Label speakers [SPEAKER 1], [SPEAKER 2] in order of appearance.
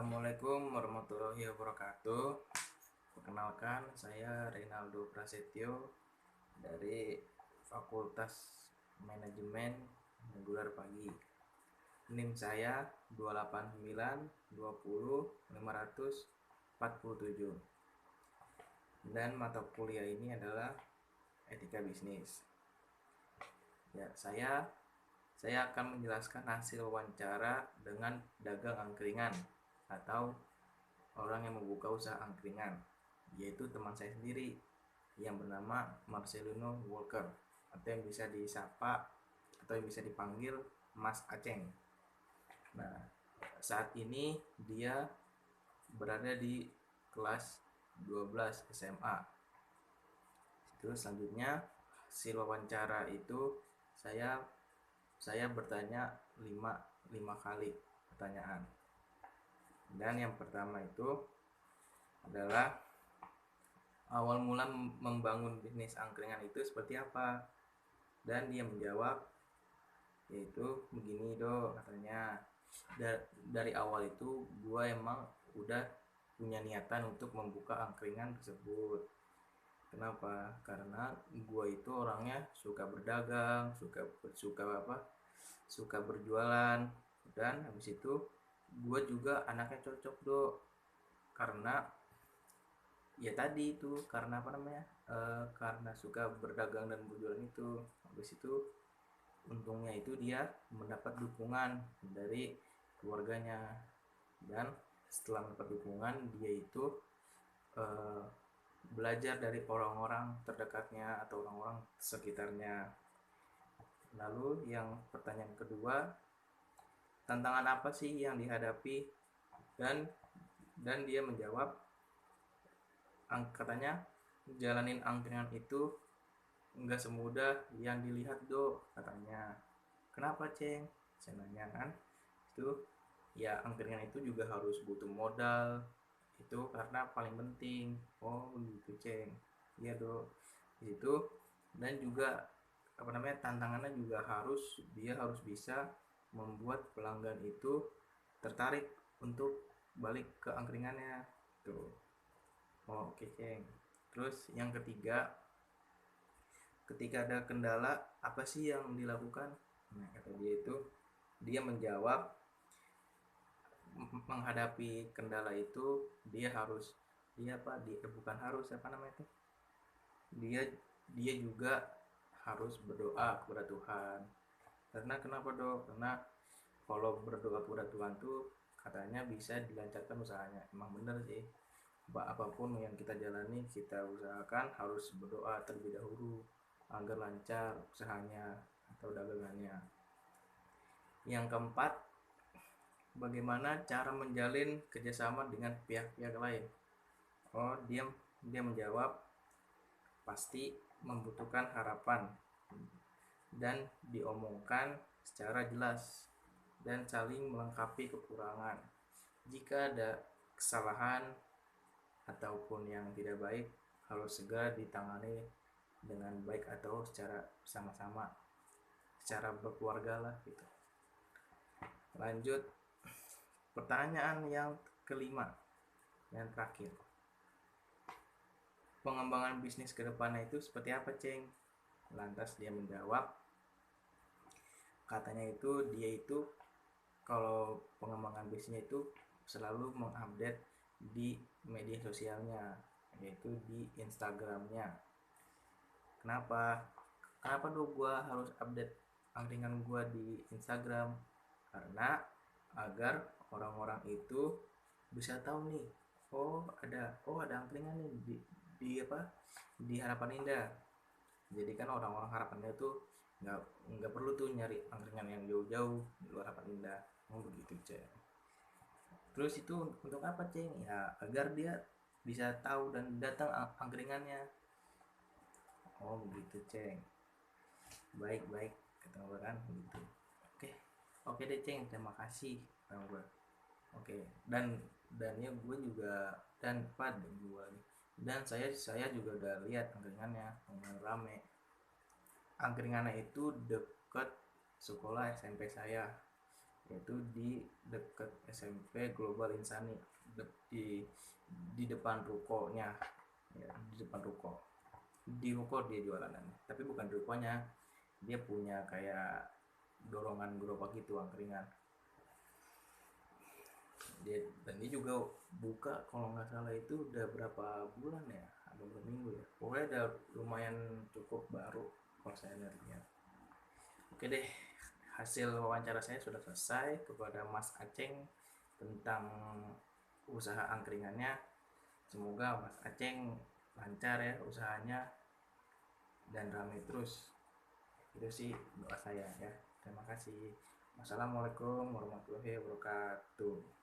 [SPEAKER 1] Assalamualaikum warahmatullahi wabarakatuh. Perkenalkan, saya Reynaldo Prasetyo dari Fakultas Manajemen Reguler Pagi. NIM saya 289200547 dan mata kuliah ini adalah etika bisnis. Ya, saya akan menjelaskan hasil wawancara dengan dagang angkringan atau orang yang membuka usaha angkringan, yaitu teman saya sendiri yang bernama Marcelino Walker, atau yang bisa disapa atau yang bisa dipanggil Mas Aceng. Nah, saat ini dia berada di kelas 12 SMA. Terus selanjutnya hasil wawancara itu saya bertanya 5 kali pertanyaan. Dan yang pertama itu adalah awal mula membangun bisnis angkringan itu seperti apa. Dan dia menjawab, yaitu begini do, katanya, dari awal itu gua emang udah punya niatan untuk membuka angkringan tersebut. Kenapa? Karena gua itu orangnya suka berdagang, suka berjualan. Dan habis itu gua juga anaknya cocok do, karena ya tadi itu karena karena suka berdagang dan berjualan itu. Habis itu untungnya itu dia mendapat dukungan dari keluarganya, dan setelah mendapat dukungan dia itu eh, belajar dari orang-orang terdekatnya atau orang-orang sekitarnya. Lalu yang pertanyaan kedua, tantangan apa sih yang dihadapi? Dan dia menjawab, katanya, jalanin angkringan itu nggak semudah yang dilihat do, katanya. Kenapa ceng? Saya nanya kan. Itu ya, angkringan itu juga harus butuh modal, itu karena paling penting. Oh gitu ceng, iya do. Itu dan juga tantangannya juga dia harus bisa membuat pelanggan itu tertarik untuk balik ke angkringannya tuh. Oh, oke ceng. Terus yang ketiga, ketika ada kendala apa sih yang dilakukan? Nah, kata dia itu, dia menjawab, menghadapi kendala itu dia bukan harus dia dia juga harus berdoa kepada Tuhan. Karena kenapa dong? Karena kalau berdoa kepada Tuhan tuh katanya bisa dilancarkan usahanya. Emang bener sih, apapun yang kita jalani, kita usahakan harus berdoa terlebih dahulu agar lancar usahanya atau dagangannya. Yang keempat, bagaimana cara menjalin kerjasama dengan pihak-pihak lain? Oh, dia menjawab, pasti membutuhkan harapan dan diomongkan secara jelas dan saling melengkapi kekurangan. Jika ada kesalahan ataupun yang tidak baik, harus segera ditangani dengan baik atau secara bersama-sama, secara berkeluarga lah gitu. Lanjut, pertanyaan yang kelima, yang terakhir, pengembangan bisnis ke depannya itu seperti apa ceng? Lantas dia menjawab, katanya itu dia itu kalau pengembangan bisnisnya itu selalu mengupdate di media sosialnya, yaitu di Instagramnya. Kenapa? Kenapa dong gua harus update angkringan gua di Instagram? Karena agar orang-orang itu bisa tahu nih, oh ada angkringan nih di Harapan Indah. Jadi kan orang-orang Harapan Indah tuh nggak nggak perlu tuh nyari angkringan yang jauh-jauh di luar Harapan Indah. Oh begitu ceng. Terus itu untuk apa ceng? Ya agar dia bisa tahu dan datang angkringannya. Oh begitu ceng. Baik baik, kata gue kan begitu. Oke, oke deh ceng, terima kasih, kata gue. Oke, dan ya gue juga, dan pada gue nih, dan saya juga udah lihat angkringannya rame. Angkringannya itu deket sekolah SMP saya, yaitu di dekat SMP Global Insani, di depan rukonya, ya, di depan ruko. Di ruko dia jualan, tapi bukan di rukonya, dia punya kayak dorongan gerobak gitu, angkringan. Dan dia juga buka kalau nggak salah itu udah berapa bulan ya, atau berapa minggu ya, pokoknya udah lumayan cukup baru kalau saya lihat. Oke deh, hasil wawancara saya sudah selesai kepada Mas Aceng tentang usaha angkringannya. Semoga Mas Aceng lancar ya usahanya dan ramai terus. Itu sih doa saya ya. Terima kasih. Wassalamualaikum warahmatullahi wabarakatuh.